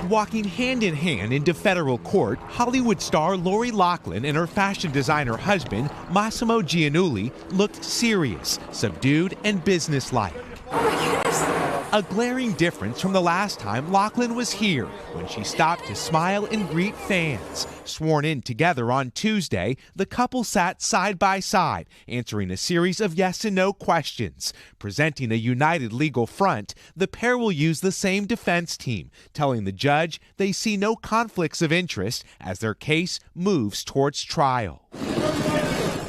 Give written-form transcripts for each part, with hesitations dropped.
Walking hand in hand into federal court, Hollywood star Lori Loughlin and her fashion designer husband, Mossimo Giannulli, looked serious, subdued, and businesslike. Oh my goodness. A glaring difference from the last time Loughlin was here, when she stopped to smile and greet fans. Sworn in together on Tuesday, the couple sat side by side, answering a series of yes and no questions. Presenting a united legal front, the pair will use the same defense team, telling the judge they see no conflicts of interest as their case moves towards trial.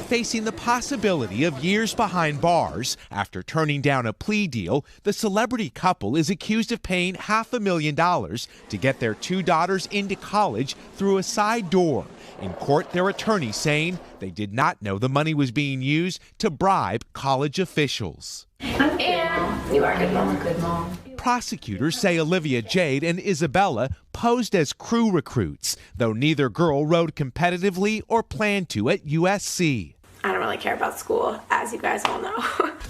Facing the possibility of years behind bars after turning down a plea deal, the celebrity couple is accused of paying $500,000 to get their two daughters into college through a side door. In court, their attorney saying they did not know the money was being used to bribe college officials. And you are a good mom. Good mom. Prosecutors say Olivia Jade and Isabella posed as crew recruits, though neither girl rode competitively or planned to at USC. I don't really care about school, as you guys all know.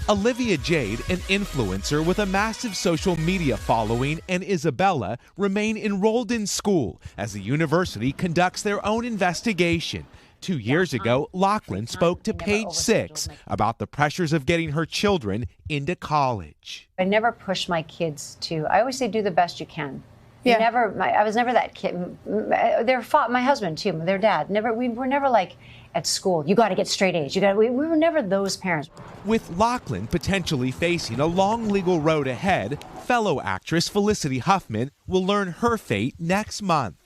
Olivia Jade, an influencer with a massive social media following, and Isabella remain enrolled in school as the university conducts their own investigation. 2 years ago, Loughlin spoke to Page 6 about the pressures of getting her children into college. I never push my kids to, I always say do the best you can. Yeah. I was never that kid. My husband too, their dad. We were never like at school, you got to get straight A's. We were never those parents. With Loughlin potentially facing a long legal road ahead, fellow actress Felicity Huffman will learn her fate next month.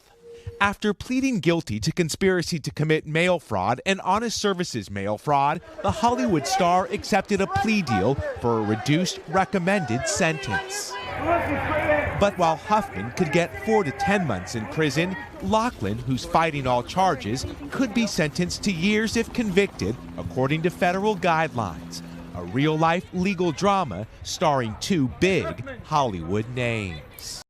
After pleading guilty to conspiracy to commit mail fraud and honest services mail fraud, the Hollywood star accepted a plea deal for a reduced recommended sentence. But while Huffman could get 4 to 10 months in prison, Loughlin, who's fighting all charges, could be sentenced to years if convicted, according to federal guidelines. A real-life legal drama starring two big Hollywood names.